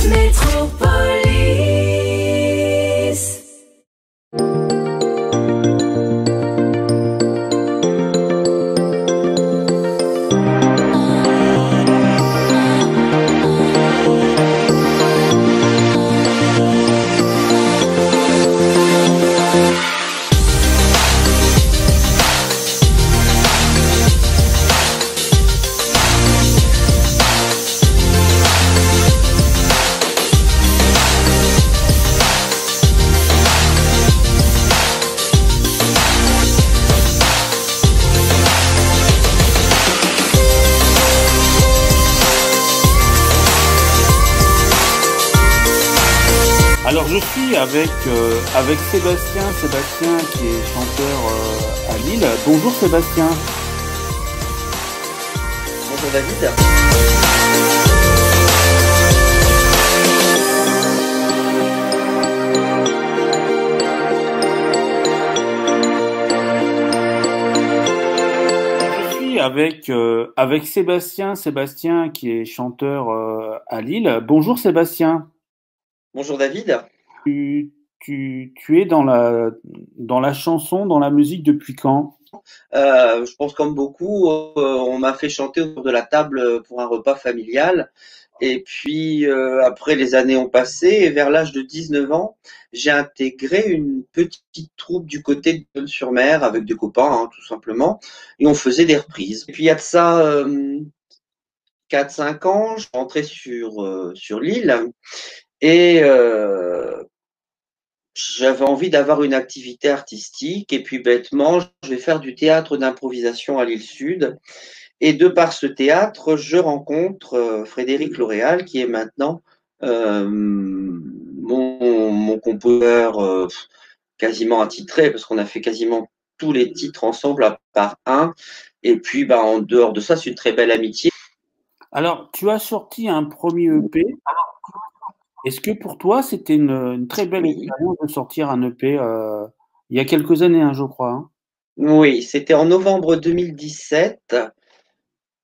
Métropolis. Alors je suis avec Sébastien qui est chanteur à Lille. Bonjour Sébastien. Bonjour David. Je suis avec Sébastien qui est chanteur à Lille. Bonjour Sébastien. Bonjour David. Tu es dans la chanson, dans la musique depuis quand? Je pense comme beaucoup, on m'a fait chanter autour de la table pour un repas familial. Et puis après les années ont passé et vers l'âge de 19 ans, j'ai intégré une petite troupe du côté de Bonne-sur-Mer avec des copains, hein, tout simplement. Et on faisait des reprises. Et puis il y a de ça 4-5 ans, je suis rentré sur l'île et j'avais envie d'avoir une activité artistique et puis bêtement, je vais faire du théâtre d'improvisation à l'île Sud. Et de par ce théâtre, je rencontre Frédéric Lorréal, qui est maintenant mon compositeur quasiment attitré, parce qu'on a fait quasiment tous les titres ensemble à part un. Et puis, en dehors de ça, c'est une très belle amitié. Alors, tu as sorti un premier EP. Est-ce que pour toi, c'était une très belle expérience de sortir un EP il y a quelques années, hein, je crois, hein? Oui, c'était en novembre 2017.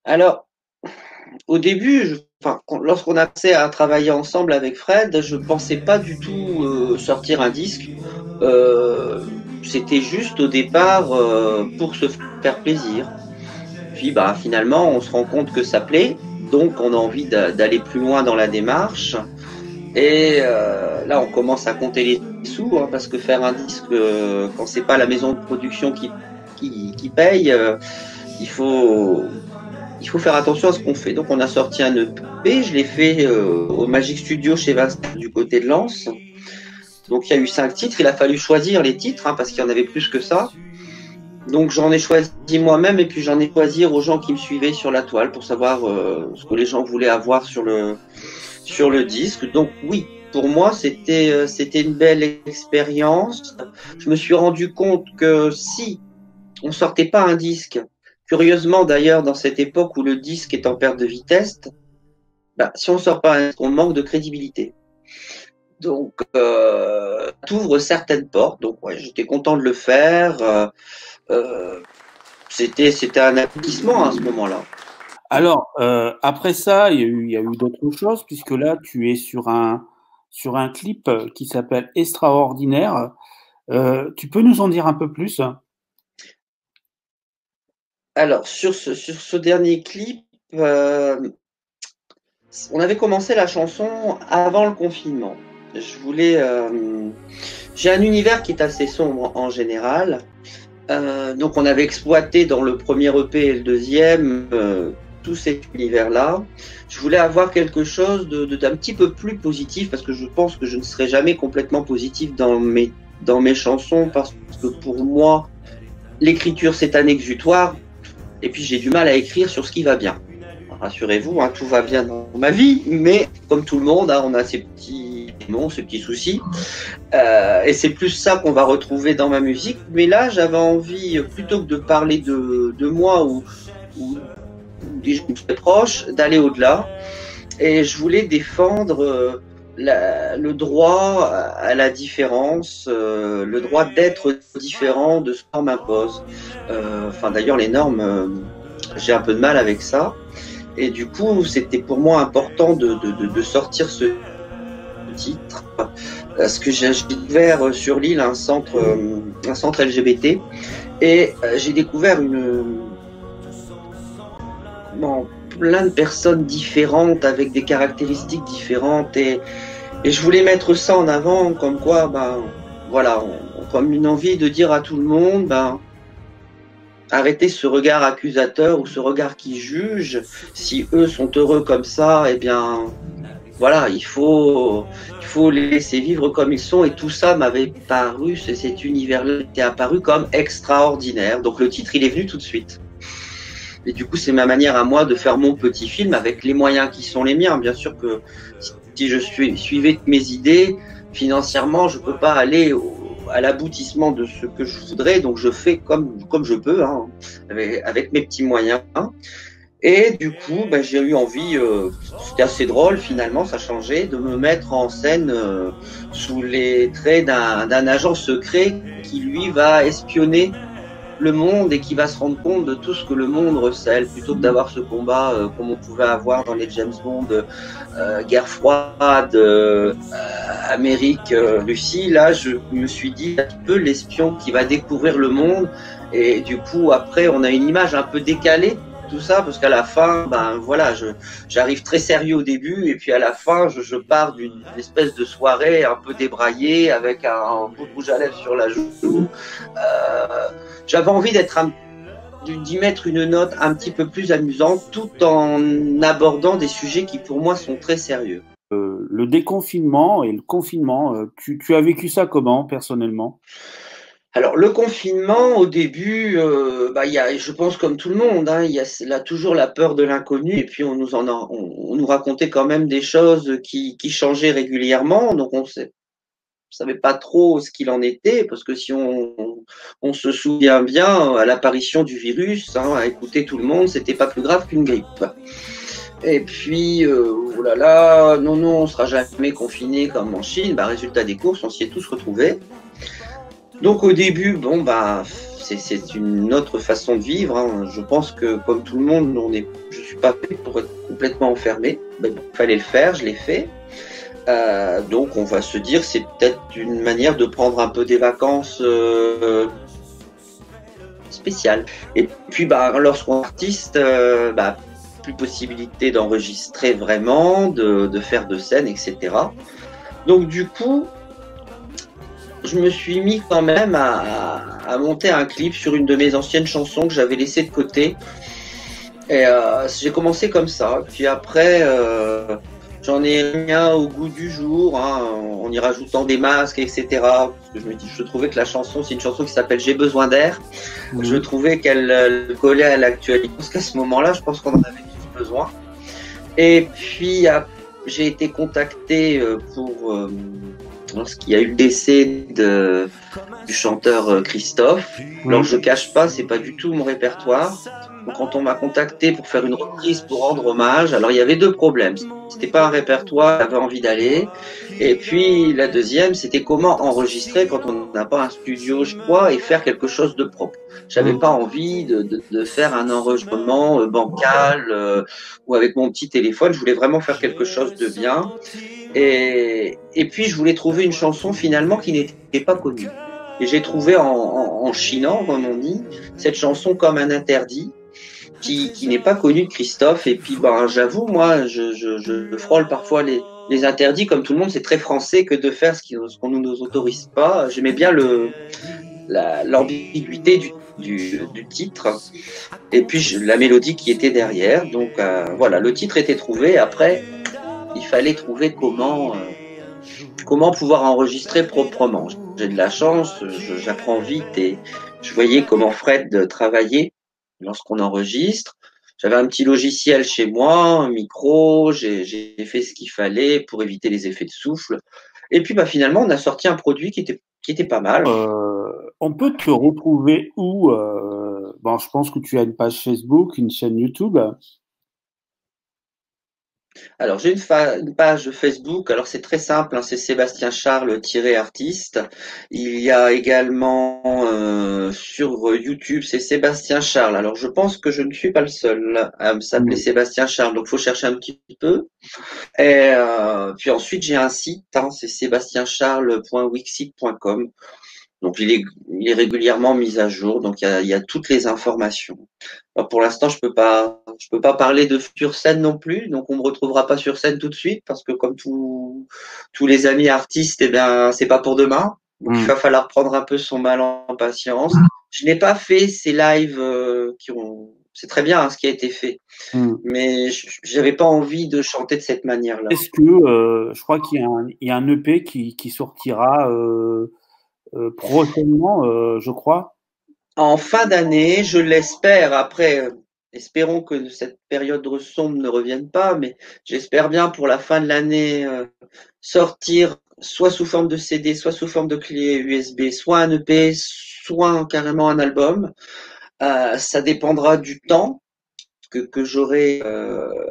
Alors, au début, lorsqu'on a commencé à travailler ensemble avec Fred, je ne pensais pas du tout sortir un disque. C'était juste au départ pour se faire plaisir. Puis finalement, on se rend compte que ça plaît, donc on a envie d'aller plus loin dans la démarche. Et là, on commence à compter les sous, hein, parce que faire un disque, quand c'est pas la maison de production qui paye, il faut faire attention à ce qu'on fait. Donc, on a sorti un EP, je l'ai fait au Magic Studio chez Vincent du côté de Lens. Donc, il y a eu 5 titres, il a fallu choisir les titres, hein, parce qu'il y en avait plus que ça. Donc, j'en ai choisi moi-même et puis j'en ai choisi aux gens qui me suivaient sur la toile pour savoir ce que les gens voulaient avoir sur le disque. Donc oui, pour moi, c'était une belle expérience. Je me suis rendu compte que si on sortait pas un disque, curieusement d'ailleurs, dans cette époque où le disque est en perte de vitesse, si on sort pas un disque, on manque de crédibilité. Donc, t'ouvre certaines portes. Donc, ouais, j'étais content de le faire. C'était un aboutissement à ce moment-là. Alors, après ça, il y a eu d'autres choses, puisque là, tu es sur un clip qui s'appelle Extraordinaire. Tu peux nous en dire un peu plus? Alors, sur ce dernier clip, on avait commencé la chanson avant le confinement. J'ai un univers qui est assez sombre en général. Donc, on avait exploité dans le premier EP et le deuxième tout cet univers-là. Je voulais avoir quelque chose d'un petit peu plus positif parce que je pense que je ne serai jamais complètement positif dans mes chansons parce que pour moi, l'écriture, c'est un exutoire. Et puis, j'ai du mal à écrire sur ce qui va bien. Rassurez-vous, hein, tout va bien dans ma vie, mais comme tout le monde, hein, on a ces petits démons, ces petits soucis. Et c'est plus ça qu'on va retrouver dans ma musique. Mais là, j'avais envie, plutôt que de parler de moi ou des gens très proches, d'aller au-delà. Et je voulais défendre le droit à la différence, le droit d'être différent de ce qu'on m'impose. D'ailleurs, les normes, j'ai un peu de mal avec ça. Et du coup, c'était pour moi important de sortir ce titre, parce que j'ai découvert sur l'île un centre LGBT, et j'ai découvert plein de personnes différentes avec des caractéristiques différentes, et je voulais mettre ça en avant, comme quoi, voilà, comme une envie de dire à tout le monde, arrêtez ce regard accusateur ou ce regard qui juge. Si eux sont heureux comme ça, eh bien, voilà, il faut les laisser vivre comme ils sont. Et tout ça m'avait paru, cet univers-là était apparu comme extraordinaire. Donc le titre, il est venu tout de suite. Et du coup, c'est ma manière à moi de faire mon petit film avec les moyens qui sont les miens. Bien sûr que si je suivais mes idées, financièrement, je ne peux pas aller à l'aboutissement de ce que je voudrais. Donc, je fais comme je peux, hein, avec mes petits moyens. Et du coup, j'ai eu envie, c'était assez drôle finalement, ça changeait, de me mettre en scène sous les traits d'un agent secret qui, lui, va espionner le monde et qui va se rendre compte de tout ce que le monde recèle, plutôt que d'avoir ce combat comme on pouvait avoir dans les James Bond, guerre froide, Amérique, Russie. Là, je me suis dit un peu l'espion qui va découvrir le monde, et du coup après on a une image un peu décalée tout ça, parce qu'à la fin, voilà, j'arrive très sérieux au début, et puis à la fin, je pars d'une espèce de soirée un peu débraillée avec un bout de rouge à lèvres sur la joue. J'avais envie d'y mettre une note un petit peu plus amusante, tout en abordant des sujets qui pour moi sont très sérieux. Le déconfinement et le confinement, tu as vécu ça comment personnellement? Alors le confinement, au début, y a, je pense comme tout le monde, hein, il y a là toujours la peur de l'inconnu, et puis on nous racontait quand même des choses qui changeaient régulièrement, donc on savait pas trop ce qu'il en était, parce que si on se souvient bien, à l'apparition du virus, hein, à écouter tout le monde, c'était pas plus grave qu'une grippe. Et puis, oh là là, non, on sera jamais confiné comme en Chine. Résultat des courses, on s'y est tous retrouvés. Donc au début, c'est une autre façon de vivre, hein. Je pense que comme tout le monde, je suis pas fait pour être complètement enfermé. Mais bon, fallait le faire, je l'ai fait. Donc on va se dire, c'est peut-être une manière de prendre un peu des vacances spéciales. Et puis lorsqu'on est artiste, plus possibilité d'enregistrer vraiment, de faire de scènes, etc. Donc du coup, je me suis mis quand même à monter un clip sur une de mes anciennes chansons que j'avais laissées de côté. Et j'ai commencé comme ça. Puis après, j'en ai mis un au goût du jour, hein, en y rajoutant des masques, etc. Parce que je trouvais que la chanson, c'est une chanson qui s'appelle J'ai besoin d'air. Mmh. Je trouvais qu'elle collait à l'actualité. Parce qu'à ce moment-là, je pense qu'on en avait tous besoin. Et puis, j'ai été contacté pour... lorsqu'il y a eu le décès du chanteur Christophe. Alors je cache pas, c'est pas du tout mon répertoire. Donc, quand on m'a contacté pour faire une reprise pour rendre hommage, alors il y avait deux problèmes. C'était pas un répertoire, j'avais envie d'aller. Et puis la deuxième, c'était comment enregistrer quand on n'a pas un studio chez soi et faire quelque chose de propre. J'avais pas envie de faire un enregistrement bancal ou avec mon petit téléphone. Je voulais vraiment faire quelque chose de bien. Et puis je voulais trouver une chanson finalement qui n'était pas connue. Et j'ai trouvé en chinant, comme on dit, cette chanson Comme un interdit, qui n'est pas connue de Christophe. Et puis j'avoue, moi, je frôle parfois les interdits, comme tout le monde. C'est très français que de faire ce qu'on ne nous autorise pas. J'aimais bien l'ambiguïté du titre, et puis la mélodie qui était derrière. Donc voilà, le titre était trouvé. Après, il fallait trouver comment pouvoir enregistrer proprement. J'ai de la chance, j'apprends vite, et je voyais comment Fred travaillait lorsqu'on enregistre. J'avais un petit logiciel chez moi, un micro, j'ai fait ce qu'il fallait pour éviter les effets de souffle. Et puis finalement, on a sorti un produit qui était pas mal. On peut te retrouver où? Je pense que tu as une page Facebook, une chaîne YouTube. Alors, j'ai une page Facebook. Alors, c'est très simple, hein, c'est Sébastien Charles-artiste. Il y a également sur YouTube, c'est Sébastien Charles. Alors, je pense que je ne suis pas le seul à me s'appeler Mm. Sébastien Charles, donc faut chercher un petit peu. Et puis ensuite, j'ai un site, hein, c'est sébastiencharles.wixit.com. Donc, il est régulièrement mis à jour. Donc, il y a toutes les informations. Alors, pour l'instant, je peux pas parler de sur scène non plus. Donc, on me retrouvera pas sur scène tout de suite parce que comme tous les amis artistes, eh bien, c'est pas pour demain. Donc, il Mm. va falloir prendre un peu son mal en patience. Je n'ai pas fait ces lives c'est très bien, hein, ce qui a été fait, Mm. mais j'avais pas envie de chanter de cette manière-là. Est-ce que je crois qu'il y a il y a un EP qui sortira prochainement, je crois. En fin d'année, je l'espère. Après, espérons que cette période sombre ne revienne pas, mais j'espère bien pour la fin de l'année sortir soit sous forme de CD, soit sous forme de clé USB, soit un EP, soit carrément un album. Ça dépendra du temps que j'aurai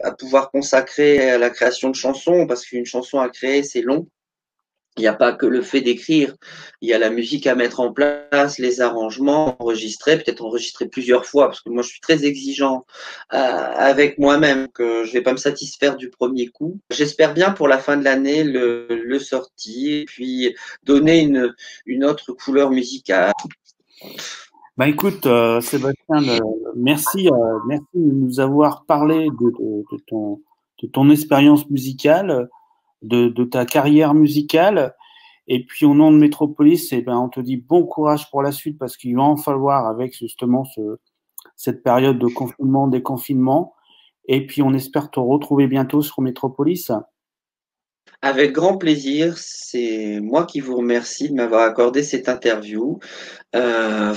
à pouvoir consacrer à la création de chansons, parce qu'une chanson à créer, c'est long. Il n'y a pas que le fait d'écrire, il y a la musique à mettre en place, les arrangements, enregistrer, peut-être enregistrer plusieurs fois, parce que moi je suis très exigeant avec moi-même, que je vais pas me satisfaire du premier coup. J'espère bien pour la fin de l'année le sortir, puis donner une autre couleur musicale. Bah écoute, Sébastien, merci, merci de nous avoir parlé de ton expérience musicale, de ta carrière musicale. Et puis au nom de Métropolis, eh ben, on te dit bon courage pour la suite parce qu'il va en falloir avec justement cette période de confinement, déconfinement. Et puis on espère te retrouver bientôt sur Métropolis. Avec grand plaisir, c'est moi qui vous remercie de m'avoir accordé cette interview. Euh,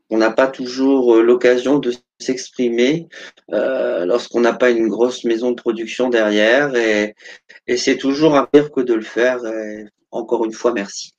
on n'a pas toujours l'occasion de s'exprimer lorsqu'on n'a pas une grosse maison de production derrière et c'est toujours un plaisir que de le faire. Et encore une fois, merci.